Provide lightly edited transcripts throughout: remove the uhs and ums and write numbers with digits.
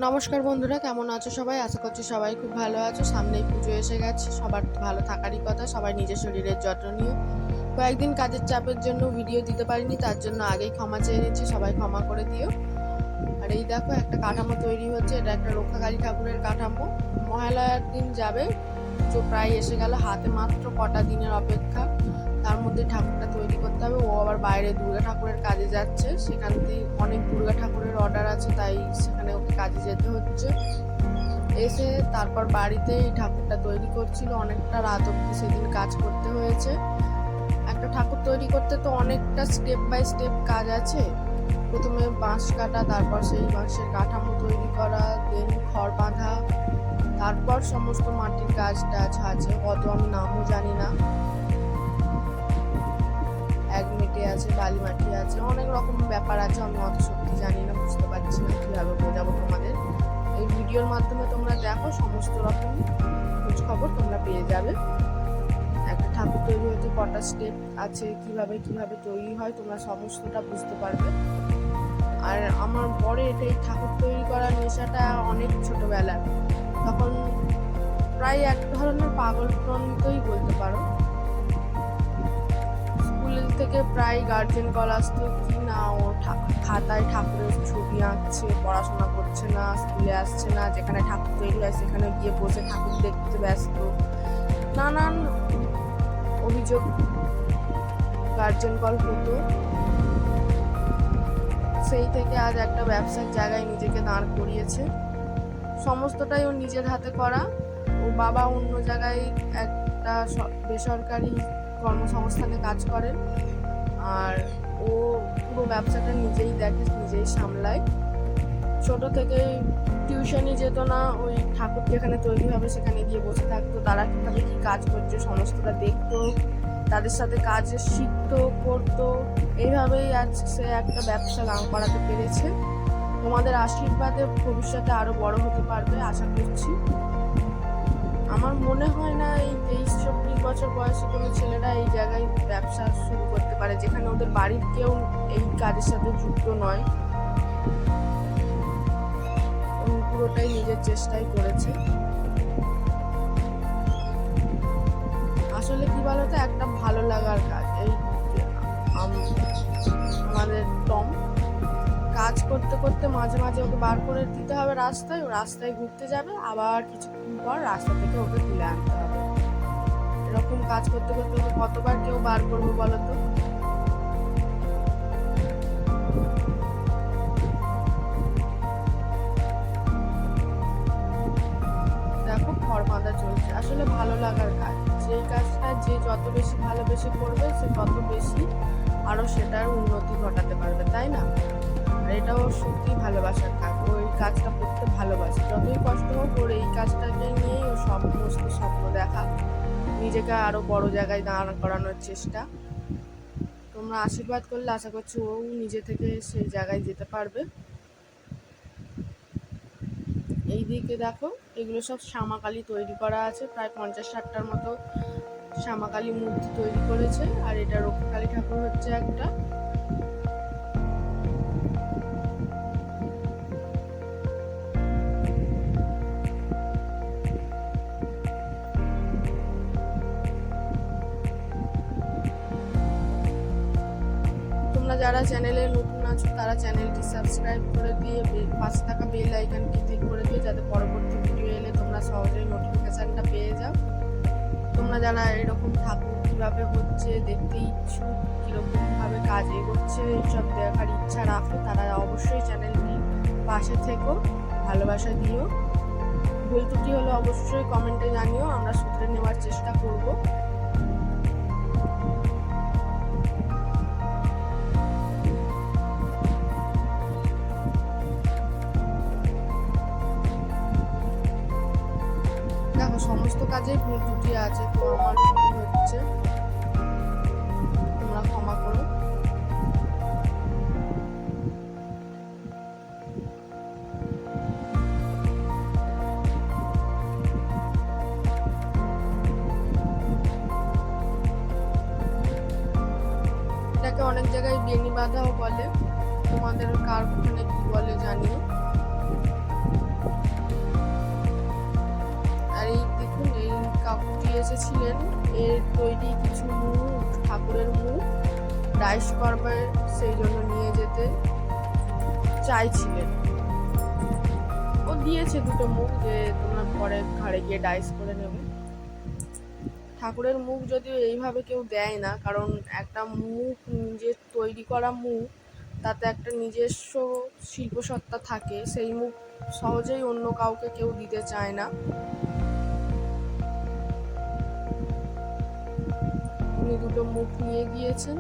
নমস্কার বন্ধুরা, কেমন আছো সবাই? আশা করছি সবাই খুব ভালো আছো। সামনেই পুজো এসে গেছে, সবার ভালো থাকারই কথা। সবাই নিজের শরীরের যত্ন নিও। কয়েকদিন কাজের চাপের জন্য ভিডিও দিতে পারিনি, তার জন্য আগেই ক্ষমা চেয়ে নিচ্ছি, সবাই ক্ষমা করে দিও। আর এই দেখো একটা কাঠামো তৈরি হচ্ছে, এটা একটা রক্ষাকালী ঠাকুরের কাঠামো। মহালয়ার দিন যাবে, পুজো প্রায় এসে গেল, হাতে মাত্র কটা দিনের অপেক্ষা। তার মধ্যে ঠাকুরটা তৈরি করতে হবে। ও আবার বাইরে দুর্গা ঠাকুরের কাজে যাচ্ছে, সেখান থেকে অনেক দুর্গা ঠাকুরের অর্ডার আছে, তাই সেখানে ওকে কাজে যেতে হচ্ছে। এসে তারপর বাড়িতে এই ঠাকুরটা তৈরি করছিল, অনেকটা রাত অবধি সেদিন কাজ করতে হয়েছে। একটা ঠাকুর তৈরি করতে তো অনেকটা স্টেপ বাই স্টেপ কাজ আছে। প্রথমে বাঁশ কাটা, তারপর সেই বাঁশের কাঠামো তৈরি করা, দেন খড় বাঁধা, তারপর সমস্ত মাটির কাজ টাজ আছে, অত আমি নামও জানি না। এক মেটে আছে, বালি মাটি আছে, অনেক রকম ব্যাপার আছে, আমি অত সত্যি জানি না, বুঝতে পারছি না কীভাবে বোঝাবো তোমাদের। এই ভিডিওর মাধ্যমে তোমরা দেখো, সমস্ত রকম খোঁজ খবর তোমরা পেয়ে যাবে। একটা ঠাকুর তৈরি হতে কটা স্টেপ আছে, কিভাবে কিভাবে তৈরি হয়, তোমরা সমস্তটা বুঝতে পারবে। আর আমার বড় এই ঠাকুর তৈরি করার নেশাটা অনেক ছোটবেলার, তখন প্রায় এক ধরনের পাগলপ্রণিতই বলতে পারো। স্কুল থেকে প্রায় গার্জেন কল আসতো কি না ও খাতায় ঠাকুরের ছবি আঁকছে, পড়াশোনা করছে না, স্কুলে আসছে না, যেখানে ঠাকুর তৈরি হয় সেখানে গিয়ে বসে ঠাকুর দেখতে ব্যস্ত, নানান অভিযোগ গার্জেন কল হতো। সেই থেকে আজ একটা ব্যবসার জায়গায় নিজেকে দাঁড় করিয়েছে। সমস্তটাই ও নিজের হাতে করা। ও বাবা অন্য জায়গায় একটা বেসরকারি কর্মসংস্থানে কাজ করেন, আর ও পুরো ব্যবসাটা নিজেই দেখে, নিজেই সামলায়। ছোট থেকে টিউশনি যেত না, ওই ঠাকুর যেখানে তৈরি হবে সেখানে গিয়ে বসে থাকতো, তারা কীভাবে কী কাজ করছে সমস্তটা দেখতো, তাদের সাথে কাজ শিখতো, করতো। এইভাবেই আজ সে একটা ব্যবসা দাঁড় করাতে পেরেছে। তোমাদের আশীর্বাদে ভবিষ্যতে আরো বড় হতে পারবে আশা করছি। আমার মনে হয় না এই 23-24 বছর বয়সী কোনো ছেলেরা এই জায়গায় ব্যবসা শুরু করতে পারে, যেখানে ওদের বাড়ির কেউ এই কাজের সাথে যুক্ত নয়। পুরোটাই নিজের চেষ্টাই করেছে। আসলে কি বলতো, একটা ভালো লাগার কাজ। এই আমাদের টম কাজ করতে করতে মাঝে মাঝে ওকে বার করে দিতে হবে রাস্তায়, ও রাস্তায় ঘুরতে যাবে, আবার কিছুক্ষণ পর রাস্তা থেকে ওকে তুলে আনতে হবে। এরকম কাজ করতে করতে ওকে কতবার কেউ বার করবো বলো তো? দেখো খড় বাঁধা চলছে, আসলে ভালো লাগার কাজ। যে কাজটা যে যত বেশি ভালোবেসে করবে, সে তত বেশি আরো সেটার উন্নতি ঘটাতে পারবে, তাই না? আর এটাও সত্যি ভালোবাসার কাজ। ও এই কাজটা করতে ভালোবাসে, যতই কষ্ট হোক ওর এই কাজটাকে নিয়েই ও সমস্ত স্বপ্ন দেখা, নিজেকে আরো বড় জায়গায় দাঁড় করানোর চেষ্টা। তোমরা আশীর্বাদ করলে আশা করছি ও নিজে থেকে সেই জায়গায় যেতে পারবে। এই দিকে দেখো, এগুলো সব শ্যামাকালী তৈরি করা আছে, প্রায় 50-60টার মতো শ্যামাকালী মূর্তি তৈরি করেছে। আর এটা রক্ষাকালী ঠাকুর হচ্ছে একটা। তোমরা যারা চ্যানেলে নতুন আছো তারা চ্যানেলটি সাবস্ক্রাইব করে দিয়ে পাশে থাকা বেল আইকনটি ক্লিক করে দিয়ে, যাতে পরবর্তী ভিডিও এলে তোমরা সহজেই নোটিফিকেশানটা পেয়ে যাও। তোমরা যারা এরকম ঠাকুর কীভাবে হচ্ছে দেখতে ইচ্ছুক, কীরকমভাবে কাজ এগোচ্ছে এইসব দেখার ইচ্ছা রাখো, তারা অবশ্যই চ্যানেলটি পাশে থেকো, ভালোবাসা দিও। ভুল ত্রুটি হলে অবশ্যই কমেন্টে জানিও, আমরা শুধরে নেওয়ার চেষ্টা করব। দেখো সমস্ত কাজেই ভুল ত্রুটি আছে, তো আমার ভুল হচ্ছে, তোমরা ক্ষমা করো। এটাকে অনেক জায়গায় বেনি বাঁধাও বলে, তোমাদের কার ওখানে কি বলে জানিও। এসেছিলেন এর তৈরি কিছু মুখ, ঠাকুরের মুখ ডাইস করবে, সেই জন্য নিয়ে যেতে চাইছিলেন। ও দিয়েছে দুটো মুখ যে তোমরা পরে ঘাড়ে গিয়ে ডাইস করে নেবে। ঠাকুরের মুখ যদিও এইভাবে কেউ দেয় না, কারণ একটা মুখ নিজের তৈরি করা মুখ, তাতে একটা নিজস্ব শিল্পসত্তা থাকে, সেই মুখ সহজেই অন্য কাউকে কেউ দিতে চায় না। উনি দুটো মুখ নিয়ে গিয়েছেন।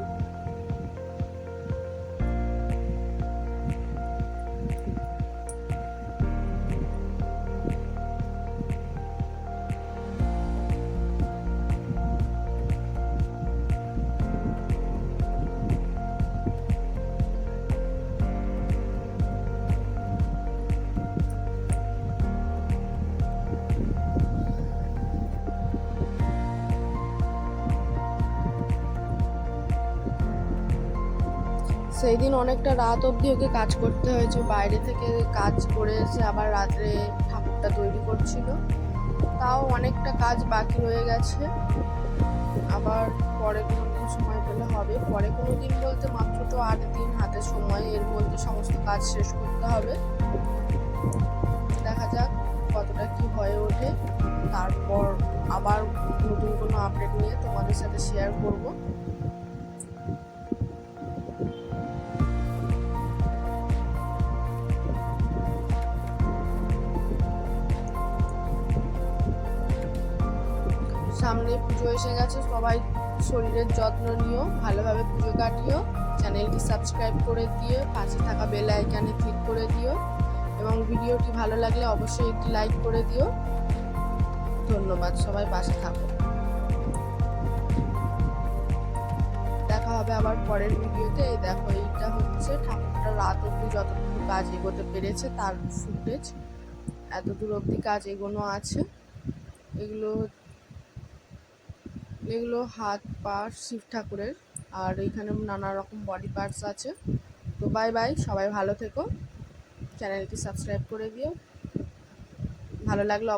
সেই দিন অনেকটা রাত অবধি ওকে কাজ করতে হয়েছে, বাইরে থেকে কাজ করে এসে আবার রাত্রে ঠাকুরটা তৈরি করছিল। তাও অনেকটা কাজ বাকি রয়ে গেছে, আবার পরে কোনো দিন সময় পেলে হবে। পরে কোনো দিন বলতে মাত্র তো 8 দিন হাতে সময়, এর মধ্যে সমস্ত কাজ শেষ করতে হবে। দেখা যাক কতটা কি হয়ে ওঠে, তারপর আবার নতুন কোনো আপডেট নিয়ে তোমাদের সাথে শেয়ার করব। সামনে পুজো এসে গেছে, সবাই শরীরের যত্ন নিও, ভালোভাবে পুজো কাটিও। চ্যানেলটি সাবস্ক্রাইব করে দিও, পাশে থাকা বেল আইকনে ক্লিক করে দিও, এবং ভিডিওটি ভালো লাগলে অবশ্যই একটি লাইক করে দিও। ধন্যবাদ, সবাই পাশে থাকো। দেখা হবে আবার পরের ভিডিওতে। এই দেখো, এইটা হচ্ছে ঠাকুরটা রাত অবধি যতটুকু কাজ এগোতে পেরেছে তার ফুটেজ। এতদূর অবধি কাজ এগোনো আছে। এগুলো হাত পা শিব ঠাকুরের, আর এখানে নানা রকম বডি পার্টস আছে। তো বাই বাই, সবাই ভালো থেকো, চ্যানেলটি সাবস্ক্রাইব করে দিও, ভালো লাগলে